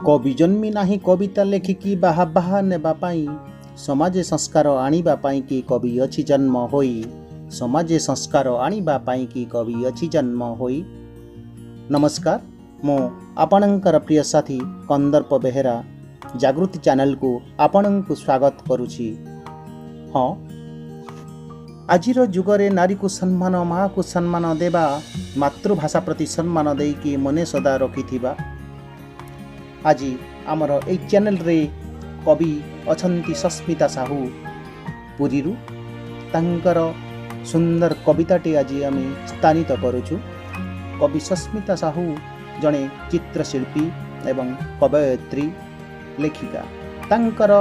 कवि जन्मी नाही कविता लेखिकी बाहा बाहा नेबा पाई समाज संस्कार आनिबा पाई कि कवि अछि जन्म होई समाज संस्कार आनिबा पाई कि कवि अछि जन्म होई। नमस्कार, मो आपणकर प्रिय साथी कंदर्प बेहेरा जागृति चैनल को आपणଙ୍କୁ स्वागत करुछि। हाँ, आजिर जुगरे नारी को सम्मान माँ को सम्मान देवा मातृभाषा प्रति सम्मान देकी मने सदा रखिथिबा आज आमर ए चैनल रे कवि अछंती सस्मिता साहू पुरीरू तांकर सुंदर कविताटी आज आम स्थानित करुछु। कवि सस्मिता साहू जड़े चित्रशिल्पी एवं कवयित्री लेखिका। तांकर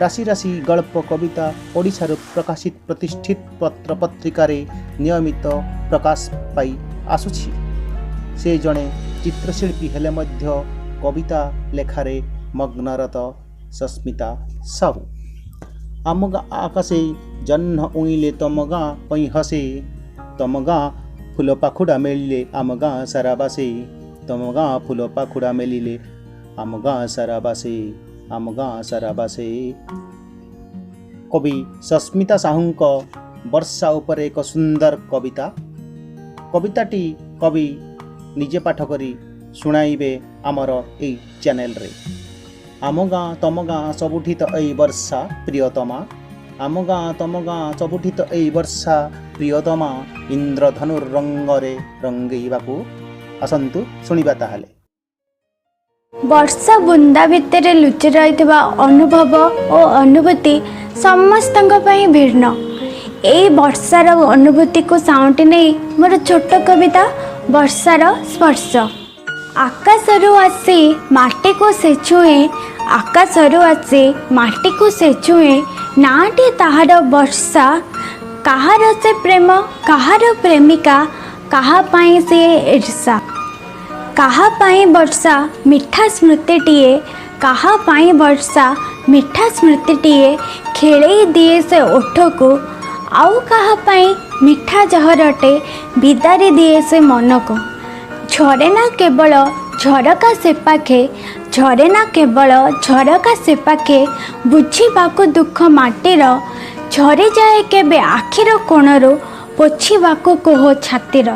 राशि राशि गल्प कविता ओडिशार प्रकाशित प्रतिष्ठित पत्र पत्रिका रे नियमित प्रकाश पाई आसुछि। से जड़े चित्रशिल्पी हेले मध्य कविता लेखारे मग्नरत सस्मिता साहू। आम आकाशे जह्न उइले तम गाँ पई हसे तम गाँ फूल पाखुड़ा मेलिले आम गाँ सारा बासे तम गाँ फूल पाखुड़ा मेलिले आम गाँ सारा बासे आम गाँ सारा बासे। कवि सस्मिता साहूंक वर्षा उपर एक सुंदर कविता। कविताटी कवि निजे पाठ करी शुणाइबे आमर ए चैनल रे। आम गाँ तम गाँ सबुठी तो ए वर्षा प्रियतमा आम गाँ तम गाँ सबुठी तो ए वर्षा प्रियतमा इंद्रधनुर रंगरे रंगेइबाकू आसंतु शुणिबा ताहाले। वर्षा बुंदा भितर लुचि रहिथिबा अनुभव और अनुभूति समस्तଙ୍କ ପାଇଁ ଭିନ୍ନ। एई वर्षार अनुभूति को साउंटी नहीं मोर छोट कविता वर्षार स्पर्श। आकाशरू आसी माटी को से छुए आकाशरू आसी माटी को से छुए नाटी ताहार वर्षा। कहार से प्रेम कहार प्रेमिका कहा पाई से ईर्षा। कहा पाई वर्षा मिठा स्मृतिटीए कहा पाई वर्षा मिठा स्मृतिटीए खेले दिए से ओठ को आउ कहा पाई मिठा जहरटे बिदारी दिए से मन को। झरे ना केवल झरका से पाखे झरे ना केवल झरका से पाखे बुझीबाकू दुख माटीर झरी जाए केबे आखिर कोणरू पोछीबाकू कोह छातीर।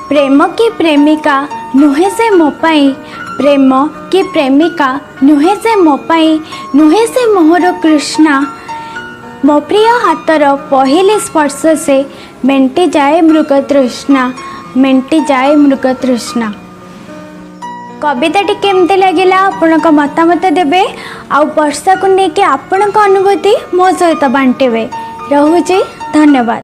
प्रेम की प्रेमिका नुहे से मो पाई प्रेम की प्रेमिका नुहे से मो पाई नुहे से मोहर कृष्णा। मो प्रिय हाथर पहले स्पर्श से मेंटी जाए मृग तृष्णा मेंटी जाए मृग तृष्णा। कविताटी केमती लगिला आपनका मतामत देबे आ वर्षा को लेके आपनका अनुभूति मो सहित बांटेबे। रहुछि, धन्यवाद।